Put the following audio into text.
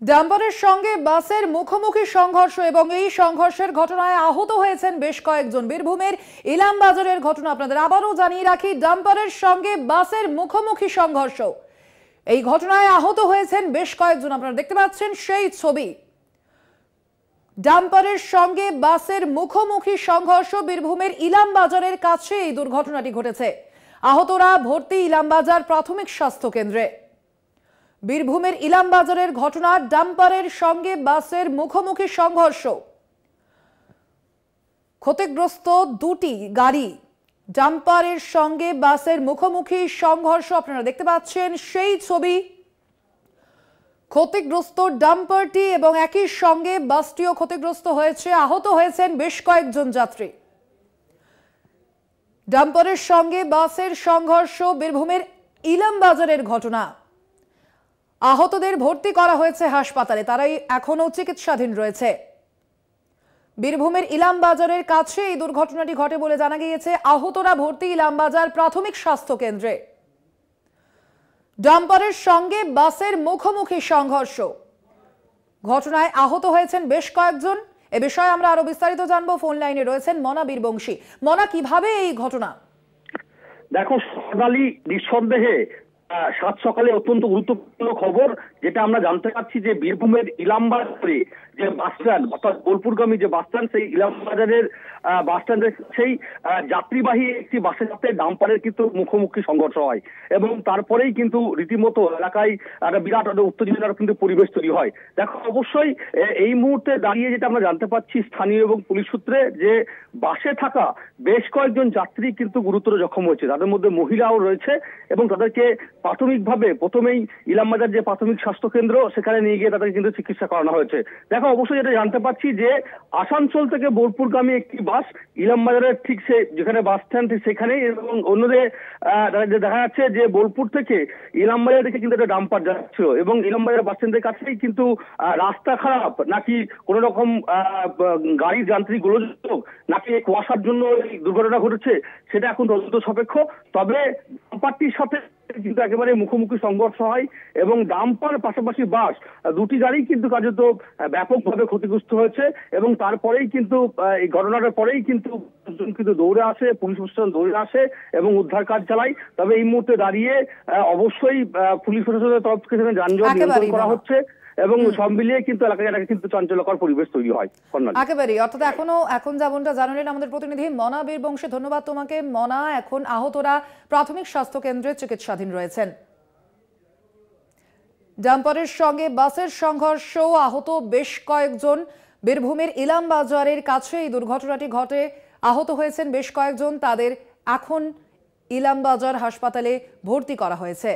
ডাম্পারের সঙ্গে বাসের মুখোমুখি সংঘর্ষ এবং এই সংঘর্ষের ঘটনায় আহত হয়েছেন বেশ কয়েকজন। বীরভূমের ইলামবাজারের ঘটনা আপনাদের আবারও জানিয়ে রাখি, ডাম্পারের সঙ্গে বাসের মুখোমুখি সংঘর্ষ, এই ঘটনায় আহত হয়েছেন বেশ কয়েকজন। আপনারা দেখতে পাচ্ছেন সেই ছবি। ডাম্পারের সঙ্গে বাসের মুখোমুখি সংঘর্ষ, বীরভূমের ইলামবাজারের কাছে এই দুর্ঘটনাটি ঘটেছে। আহতরা ভর্তি ইলামবাজার প্রাথমিক স্বাস্থ্য কেন্দ্রে। বীরভূমের ইলামবাজারের ঘটনা, ডাম্পারের সঙ্গে বাসের মুখোমুখি সংঘর্ষ, ক্ষতিগ্রস্ত দুটি গাড়ি। ডাম্পারের সঙ্গে বাসের মুখোমুখি সংঘর্ষ, আপনারা দেখতে পাচ্ছেন সেই ছবি। ক্ষতিগ্রস্ত ডাম্পারটি এবং একই সঙ্গে বাসটিও ক্ষতিগ্রস্ত হয়েছে। আহত হয়েছেন বেশ কয়েকজন যাত্রী। ডাম্পারের সঙ্গে বাসের সংঘর্ষ, বীরভূমের ইলামবাজারের ঘটনা। আহতদের ভর্তি করা হয়েছে হাসপাতালে, তারাই এখনো চিকিৎসাধীন রয়েছে। বীরভূমের ইলামবাজারের কাছে এই দুর্ঘটনাটি ঘটে বলে জানা গিয়েছে। আহতরা ভর্তি ইলামবাজার প্রাথমিক স্বাস্থ্য কেন্দ্রে। ডাম্পারের সঙ্গে বাসের মুখোমুখি সংঘর্ষ, ঘটনায় আহত হয়েছেন বেশ কয়েকজন। এ বিষয়ে আমরা আরো বিস্তারিত জানবো। ফোন লাইনে রয়েছেন মনা বীরবংশী। মনা, কিভাবে এই ঘটনা? দেখো সোনালী, নিঃসন্দেহে সাত সকালে অত্যন্ত গুরুত্বপূর্ণ খবর যেটা আমরা জানতে পারছি যে বীরভূমের ইলামবাজারে যে বাস স্ট্যান্ড, অর্থাৎ বোলপুরগামী যে বাস স্ট্যান্ড, সেই ইলামবাজারের বাস স্ট্যান্ডের সেই যাত্রীবাহী একটি বাসের সাথে ডাম্পারের কিন্তু মুখোমুখি সংঘর্ষ হয় এবং তারপরেই কিন্তু রীতিমতো এলাকায় একটা বিরাট উত্তেজনার কিন্তু পরিবেশ তৈরি হয়। দেখো অবশ্যই এই মুহূর্তে দাঁড়িয়ে যেটা আমরা জানতে পারছি স্থানীয় এবং পুলিশ সূত্রে, যে বাসে থাকা বেশ কয়েকজন যাত্রী কিন্তু গুরুতর জখম হয়েছে, তাদের মধ্যে মহিলাও রয়েছে এবং তাদেরকে প্রাথমিকভাবে প্রথমেই ইলামবাজার যে প্রাথমিক স্বাস্থ্য কেন্দ্র, সেখানে নিয়ে গিয়ে তাদেরকে কিন্তু চিকিৎসা করানো হয়েছে। দেখো অবশ্যই যেটা জানতে পারছি যে আসানসোল থেকে বোলপুরগামী একটি বাস ইলামবাজারের ঠিক যেখানে বাস স্ট্যান্ড সেখানেই, এবং অন্যদের দেখা যাচ্ছে যে বোলপুর থেকে ইলামবাজার থেকে কিন্তু একটা ডাম্পার যাচ্ছিল এবং ইলামবাজার বাস স্ট্যান্ডের কাছেই কিন্তু রাস্তা খারাপ নাকি কোন রকম গাড়ির যান্ত্রিক গোলযোগ নাকি কুয়াশার জন্য এই দুর্ঘটনা ঘটেছে সেটা এখন তদন্ত সাপেক্ষ। তবে ডাম্পারটির সাথে কিন্তু একেবারে মুখোমুখি সংঘর্ষ হয় এবং ডাম্পার পাশাপাশি বাস দুটি গাড়ি কিন্তু কার্যত ব্যাপকভাবে ক্ষতিগ্রস্ত হয়েছে এবং তারপরেই কিন্তু এই ঘটনাটার পরেই কিন্তু দৌড়ে আসে, পুলিশ প্রশাসন দৌড়ে আসে এবং উদ্ধার কাজ চালায়। তবে এই মুহূর্তে দাঁড়িয়ে অবশ্যই পুলিশ প্রশাসনের তরফ থেকে যানজট নিয়ন্ত্রণ করা হচ্ছে এবং সব মিলিয়ে কিন্তু এলাকায় কিন্তু চাঞ্চল্যকর পরিবেশ তৈরি হয়। একেবারেই, অর্থাৎ এখন যেমনটা জানালেন আমাদের প্রতিনিধি মনা বীরবংশী, ধন্যবাদ তোমাকে। মনা, এখন আহতরা প্রাথমিক স্বাস্থ্য কেন্দ্রে চিকিৎসাধীন রয়েছেন। ডাম্পারের সঙ্গে বাসের সংঘর্ষ, আহত বেশ কয়েকজন। বীরভূমের ইলামবাজারের কাছে এই দুর্ঘটনাটি ঘটে, আহত হয়েছেন বেশ কয়েকজন। তাদের এখন ইলামবাজার হাসপাতালে ভর্তি করা হয়েছে।